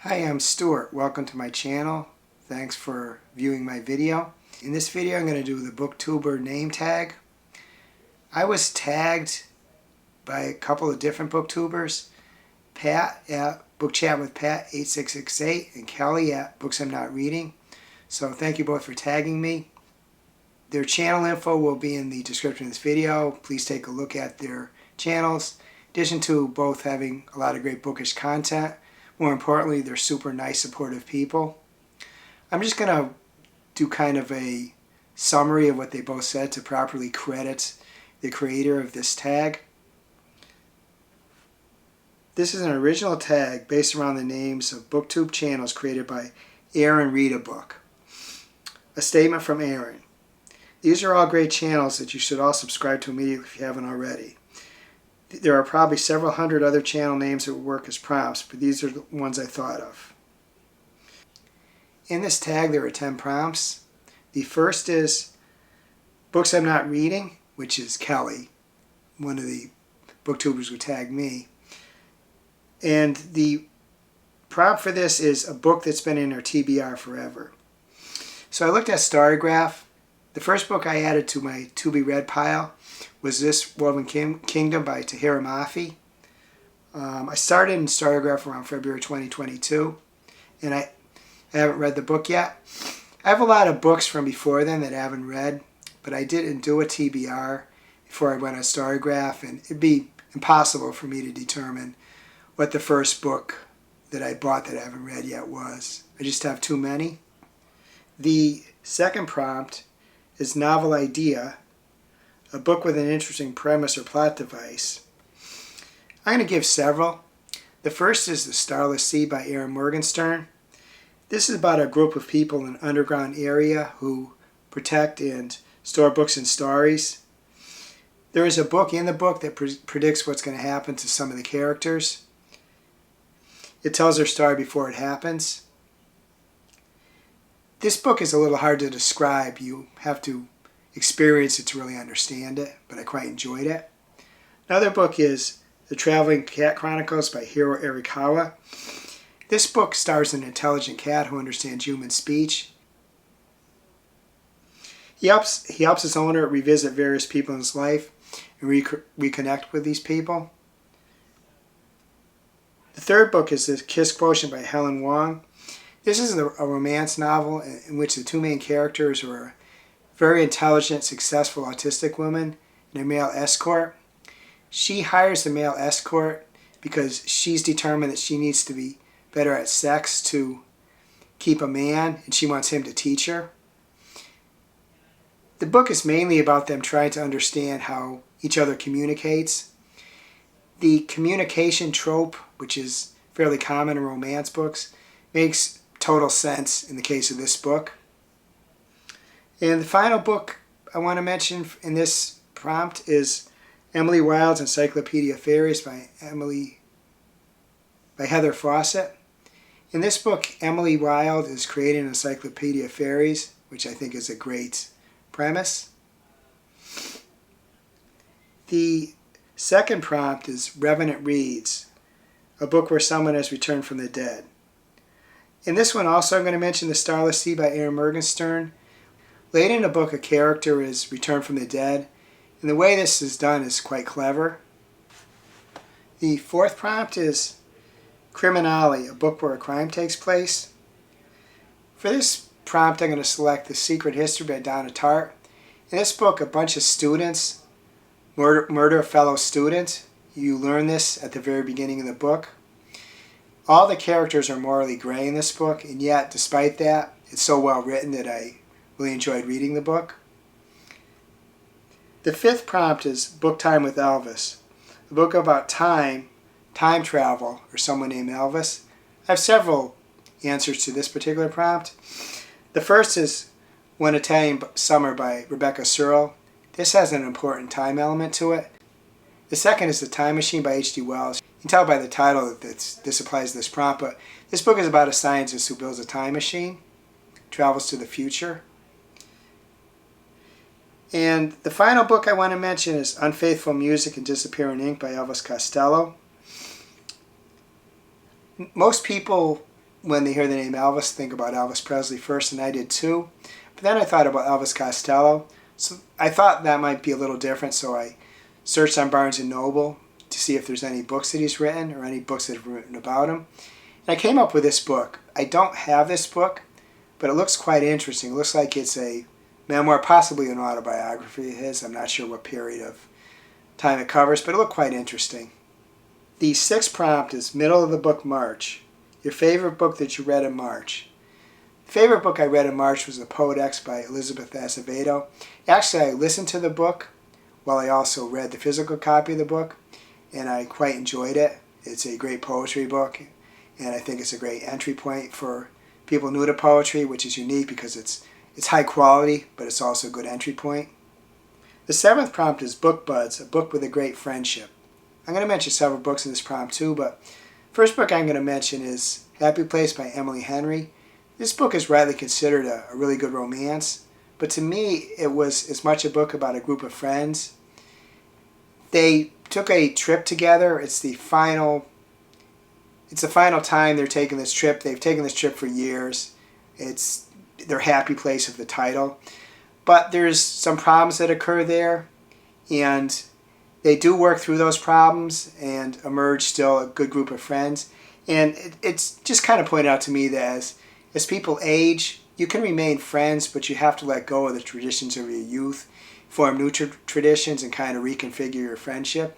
Hi, I'm Stuart. Welcome to my channel. Thanks for viewing my video. In this video I'm going to do the BookTuber name tag. I was tagged by a couple of different booktubers, Pat at Book Chat with Pat 8668 and Kelly at Books I'm Not Reading. So thank you both for tagging me. Their channel info will be in the description of this video. Please take a look at their channels. In addition to both having a lot of great bookish content, more importantly, they're super nice, supportive people. I'm just going to do kind of a summary of what they both said to properly credit the creator of this tag. This is an original tag based around the names of BookTube channels created by Aaron Read a Book. A statement from Aaron. These are all great channels that you should all subscribe to immediately if you haven't already. There are probably several hundred other channel names that would work as prompts, but these are the ones I thought of. In this tag there are 10 prompts. The first is Books I'm Not Reading, which is Kelly, one of the booktubers who tagged me. And the prompt for this is a book that's been in our TBR forever. So I looked at Storygraph. The first book I added to my to-be-read pile was This Woven Kingdom by Tahira Mafi. I started in Storygraph around February 2022, and I haven't read the book yet. I have a lot of books from before then that I haven't read, but I didn't do a TBR before I went on Storygraph, and it'd be impossible for me to determine what the first book that I bought that I haven't read yet was. I just have too many. The second prompt is Novel iDeea, a book with an interesting premise or plot device. I'm going to give several. The first is The Starless Sea by Erin Morgenstern. This is about a group of people in an underground area who protect and store books and stories. There is a book in the book that predicts what's going to happen to some of the characters. It tells their story before it happens. This book is a little hard to describe. You have to experience it to really understand it, but I quite enjoyed it. Another book is The Traveling Cat Chronicles by Hiro Arikawa. This book stars an intelligent cat who understands human speech. He helps his owner revisit various people in his life and reconnect with these people. The third book is The Kiss Quotient by Helen Wong. This is a romance novel in which the two main characters are a very intelligent, successful autistic woman and a male escort. She hires the male escort because she's determined that she needs to be better at sex to keep a man, and she wants him to teach her. The book is mainly about them trying to understand how each other communicates. The communication trope, which is fairly common in romance books, makes total sense in the case of this book. And the final book I want to mention in this prompt is Emily Wilde's Encyclopedia of Fairies by Heather Fawcett. In this book, Emily Wilde is creating an encyclopedia of fairies, which I think is a great premise. The second prompt is Revenant Reads, a book where someone has returned from the dead. In this one also I'm going to mention The Starless Sea by Erin Morgenstern. Late in the book, a character is returned from the dead, and the way this is done is quite clever. The fourth prompt is CriminOlly, a book where a crime takes place. For this prompt, I'm going to select The Secret History by Donna Tartt. In this book, a bunch of students murder a fellow student. You learn this at the very beginning of the book. All the characters are morally gray in this book, and yet, despite that, it's so well written that I really enjoyed reading the book. The fifth prompt is Book Time with Elvis, a book about time travel, or someone named Elvis. I have several answers to this particular prompt. The first is One Italian Summer by Rebecca Searle. This has an important time element to it. The second is The Time Machine by H.G. Wells. You can tell by the title that this applies to this prompt, but this book is about a scientist who builds a time machine, travels to the future. And the final book I want to mention is Unfaithful Music and Disappearing Ink by Elvis Costello. Most people when they hear the name Elvis, think about Elvis Presley first, and I did too. But then I thought about Elvis Costello. So I thought that might be a little different, so I searched on Barnes & Noble to see if there's any books that he's written or any books that have written about him. And I came up with this book. I don't have this book, but it looks quite interesting. It looks like it's a memoir, possibly an autobiography of his. I'm not sure what period of time it covers, but it looked quite interesting. The sixth prompt is middle of the book March. Your favorite book that you read in March. The favorite book I read in March was The Poet X by Elizabeth Acevedo. Actually, I listened to the book while I also read the physical copy of the book, and I quite enjoyed it. It's a great poetry book, and I think it's a great entry point for people new to poetry, which is unique because it's high quality, but it's also a good entry point. The seventh prompt is Book Buds, a book with a great friendship. I'm going to mention several books in this prompt too, but first book I'm going to mention is Happy Place by Emily Henry. This book is rightly considered a really good romance, but to me it was as much a book about a group of friends. They took a trip together. It's the final time they're taking this trip. They've taken this trip for years. It's their happy place of the title. But there's some problems that occur there, and they do work through those problems and emerge still a good group of friends. And it's just kind of pointed out to me that as people age, you can remain friends, but you have to let go of the traditions of your youth, form new traditions, and kind of reconfigure your friendship.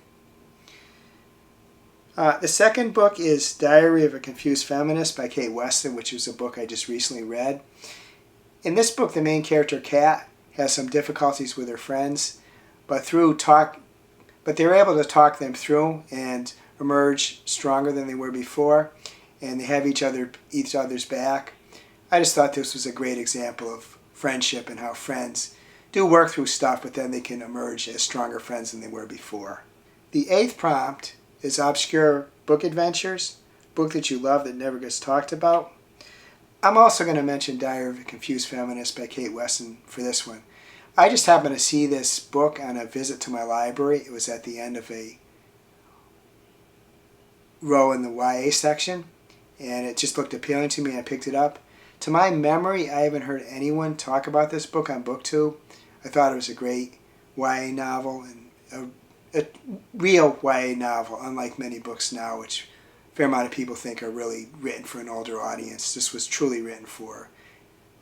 The second book is Diary of a Confused Feminist by Kate Weston, which was a book I just recently read. In this book, the main character, Kat, has some difficulties with her friends, but they're able to talk them through and emerge stronger than they were before, and they have each other's back. I just thought this was a great example of friendship and how friends do work through stuff, but then they can emerge as stronger friends than they were before. The eighth prompt is Obscure Book Adventures, a book that you love that never gets talked about. I'm also going to mention Diary of a Confused Feminist by Kate Weston for this one. I just happened to see this book on a visit to my library. It was at the end of a row in the YA section, and it just looked appealing to me, and I picked it up. To my memory, I haven't heard anyone talk about this book on BookTube. I thought it was a great YA novel, and a real YA novel, unlike many books now, which a fair amount of people think are really written for an older audience. This was truly written for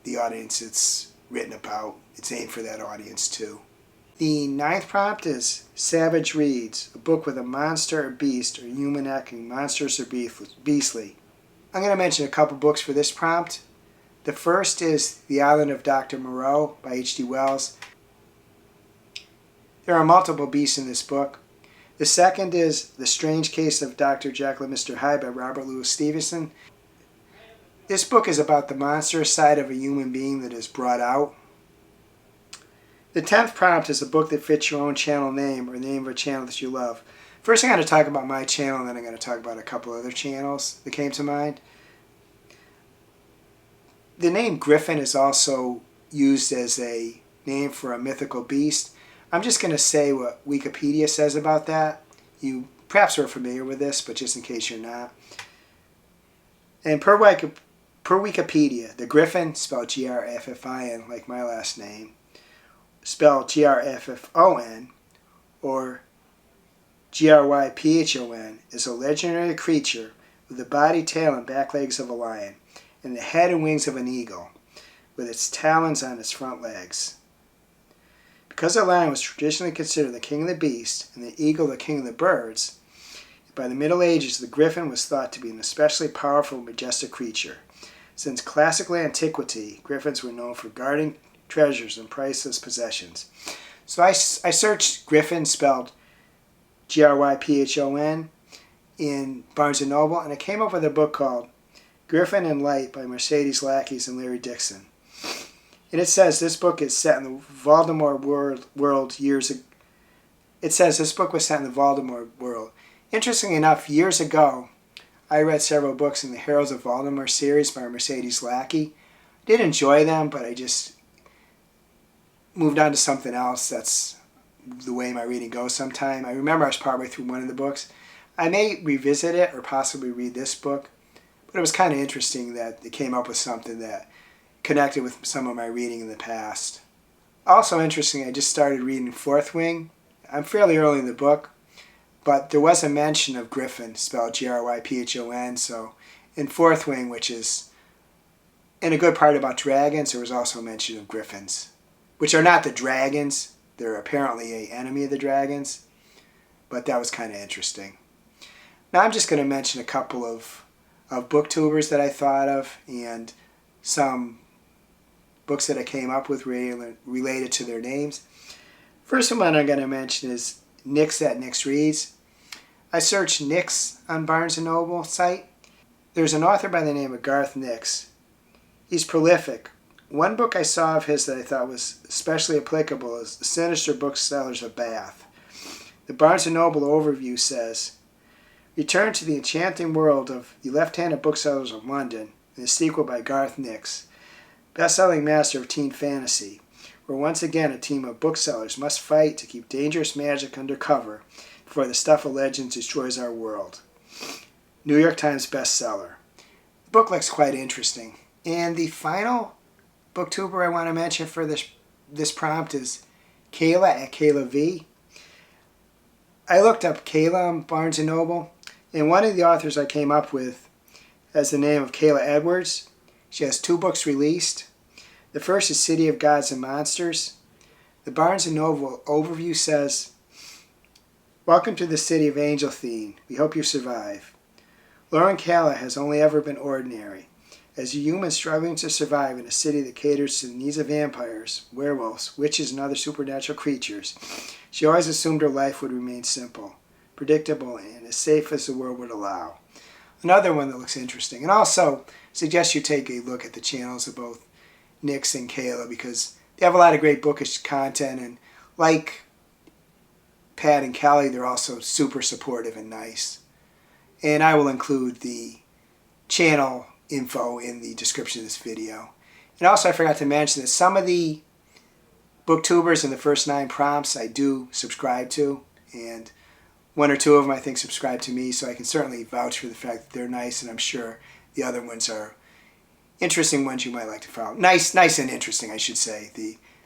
the audience it's written about. It's aimed for that audience too. The ninth prompt is Savage Reads, a book with a monster or beast or human acting monstrous or beastly. I'm going to mention a couple books for this prompt. The first is The Island of Dr. Moreau by H.G. Wells. There are multiple beasts in this book. The second is The Strange Case of Dr. Jekyll and Mr. Hyde by Robert Louis Stevenson. This book is about the monstrous side of a human being that is brought out. The 10th prompt is a book that fits your own channel name or the name of a channel that you love. First I'm going to talk about my channel, and then I'm going to talk about a couple other channels that came to mind. The name Griffin is also used as a name for a mythical beast. I'm just going to say what Wikipedia says about that. You perhaps are familiar with this, but just in case you're not. And per Wikipedia, the Griffin, spelled Griffin like my last name, spelled Griffon, or Gryphon, is a legendary creature with the body, tail, and back legs of a lion, and the head and wings of an eagle, with its talons on its front legs. Because the lion was traditionally considered the king of the beasts, and the eagle the king of the birds, by the Middle Ages the griffin was thought to be an especially powerful and majestic creature. Since classical antiquity, griffins were known for guarding treasures and priceless possessions. So I searched Griffin, spelled Gryphon, in Barnes & Noble, and I came up with a book called Griffin and Light by Mercedes Lackeys and Larry Dixon. And it says this book is set in the Voldemort world years ago. It says this book was set in the Voldemort world. Interestingly enough, years ago, I read several books in the Heralds of Voldemort series by Mercedes Lackey. I did enjoy them, but I just moved on to something else. That's the way my reading goes sometime. I remember I was partway through one of the books. I may revisit it or possibly read this book. But it was kind of interesting that they came up with something that connected with some of my reading in the past. Also interesting, I just started reading Fourth Wing. I'm fairly early in the book, but there was a mention of Griffin, spelled Gryphon, so in Fourth Wing, which is in a good part about dragons, there was also a mention of griffins, which are not the dragons. They're apparently an enemy of the dragons, but that was kind of interesting. Now I'm just going to mention a couple of booktubers that I thought of and some books that I came up with related to their names. First one I'm going to mention is Nix at Nix Reads. I searched Nix on Barnes & Noble site. There's an author by the name of Garth Nix. He's prolific. One book I saw of his that I thought was especially applicable is The Sinister Booksellers of Bath. The Barnes & Noble overview says, return to the enchanting world of The Left-Handed Booksellers of London, in a sequel by Garth Nix, best-selling master of teen fantasy, where once again a team of booksellers must fight to keep dangerous magic under cover before the stuff of legends destroys our world. New York Times bestseller. The book looks quite interesting. And the final booktuber I want to mention for this prompt is Kayla at Kayla V. I looked up Kayla on Barnes & Noble, and one of the authors I came up with has the name of Kayla Edwards. She has 2 books released. The first is City of Gods and Monsters. The Barnes & Noble overview says, welcome to the city of Angelthine. We hope you survive. Lauren Kayla has only ever been ordinary. As a human struggling to survive in a city that caters to the needs of vampires, werewolves, witches, and other supernatural creatures, she always assumed her life would remain simple, predictable, and as safe as the world would allow. Another one that looks interesting. And also, suggest you take a look at the channels of both Nix and Kayla because they have a lot of great bookish content, and like Pat and Kelly, they're also super supportive and nice. And I will include the channel info in the description of this video. And also I forgot to mention that some of the booktubers in the first 9 prompts I do subscribe to, and 1 or 2 of them I think subscribe to me, so I can certainly vouch for the fact that they're nice, and I'm sure the other ones are interesting ones you might like to follow. Nice and interesting, I should say.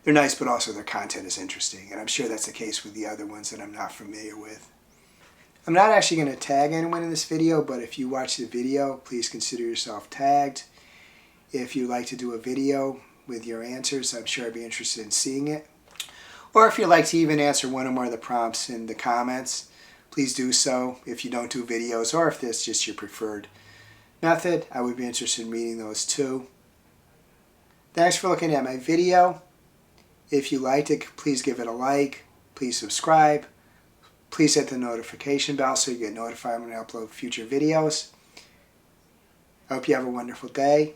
They're nice, but also their content is interesting, and I'm sure that's the case with the other ones that I'm not familiar with. I'm not actually going to tag anyone in this video, but if you watch the video, please consider yourself tagged. If you'd like to do a video with your answers, I'm sure I'd be interested in seeing it. Or if you'd like to even answer one or more of the prompts in the comments, please do so. If you don't do videos, or if this is just your preferred method, I would be interested in reading those too. Thanks for looking at my video. If you liked it, please give it a like. Please subscribe. Please hit the notification bell so you get notified when I upload future videos. I hope you have a wonderful day.